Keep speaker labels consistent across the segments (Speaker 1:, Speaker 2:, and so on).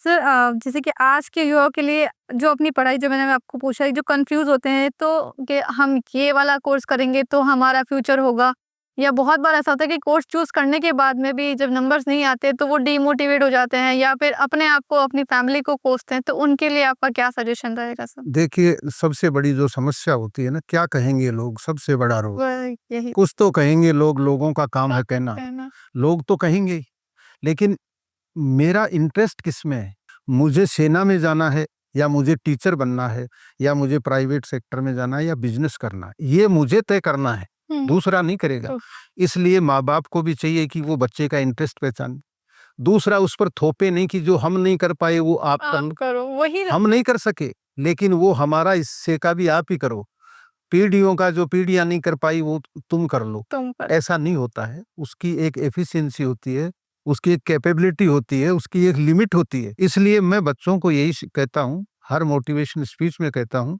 Speaker 1: Sir जैसे कि आज के युवाओं के लिए जो अपनी पढ़ाई जो मैंने आपको पूछा है जो कंफ्यूज होते हैं तो कि हम ये वाला कोर्स करेंगे तो हमारा फ्यूचर होगा या बहुत बार ऐसा होता है कि कोर्स चूज करने के बाद में भी जब नंबर्स नहीं आते तो वो डीमोटिवेट हो जाते हैं या फिर अपने आप को अपनी फैमिली को कोसते हैं तो उनके लिए आपका क्या सजेशन रहेगा सर?
Speaker 2: देखिए, सबसे बड़ी जो समस्या होती है ना, क्या कहेंगे लोग, सबसे बड़ा रोग।
Speaker 1: यही
Speaker 2: कुछ तो कहेंगे लोग, लोगों का काम है कहना।
Speaker 1: कहना।
Speaker 2: लोग तो कहेंगे ही, लेकिन मेरा इंटरेस्ट किसमें है? मुझे सेना में जाना है या मुझे टीचर बनना है या मुझे प्राइवेट सेक्टर में जाना है या बिजनेस करना है, ये मुझे तय करना है, दूसरा नहीं करेगा।
Speaker 1: तो
Speaker 2: इसलिए माँ-बाप को भी चाहिए कि वो बच्चे का इंटरेस्ट पहचाने। दूसरा, उस पर थोपे नहीं कि जो हम नहीं कर पाए वो आप कर
Speaker 1: आप
Speaker 2: लो।
Speaker 1: करो वही ना।
Speaker 2: हम नहीं कर सके, लेकिन वो हमारा हिस्से का भी आप ही करो। पीढ़ियों का जो पीढ़ियाँ नहीं कर पाई वो तुम कर लो।
Speaker 1: तुम पर
Speaker 2: ऐसा नहीं होता है। उसकी एक एफिशिएंसी होती है, उसकी एक कैपेबिलिटी होती है, उसकी एक लिमिट होती है। इसलिए मैं बच्चों को यही कहता हूँ, हर मोटिवेशन स्पीच में कहता हूँ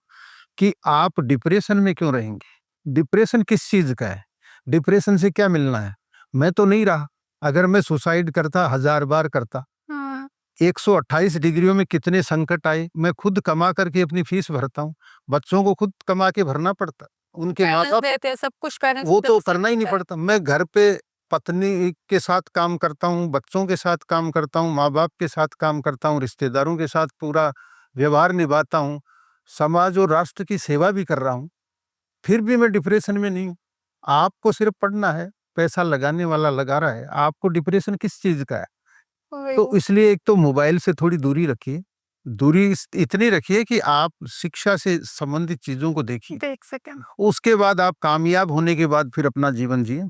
Speaker 2: कि आप डिप्रेशन में क्यों रहेंगे? डिप्रेशन किस चीज़ का है? डिप्रेशन से क्या मिलना है? मैं तो नहीं रहा। अगर मैं सुसाइड करता, 1000 बार करता।
Speaker 1: हाँ
Speaker 2: 128 डिग्रियों में कितने संकट आए, मैं खुद कमा करके अपनी फीस भरता हूँ। बच्चों को खुद कमा के भरना पड़ता। उनके
Speaker 1: पेरेंट्स
Speaker 2: माँ-बाप
Speaker 1: देते हैं सब कुछ पेरेंट्स
Speaker 2: वो तो
Speaker 1: तरफ से
Speaker 2: करना ही नहीं
Speaker 1: मिलता है।
Speaker 2: पड़ता। मैं घर पे पत्नी के साथ काम करता हूँ, बच्चों के साथ काम करता हूँ, माँ-बाप के साथ काम करता हूँ, रिश्तेदारों के साथ पूरा व्यवहार निभाता हूँ, समाज और राष्ट्र की सेवा भी कर रहा हूँ, फिर भी मैं डिप्रेशन में नहीं हूँ। आपको सिर्फ पढ़ना है, पैसा लगाने वाला लगा रहा है, आपको डिप्रेशन किस चीज़ का है?
Speaker 1: वही
Speaker 2: तो इसलिए एक तो मोबाइल से थोड़ी दूरी रखिए। दूरी इतनी रखिए कि आप शिक्षा से संबंधित चीज़ों को देखिए।
Speaker 1: देख सकें।
Speaker 2: उसके बाद आप कामयाब होने के बाद फिर अपना जीवन जिएँ।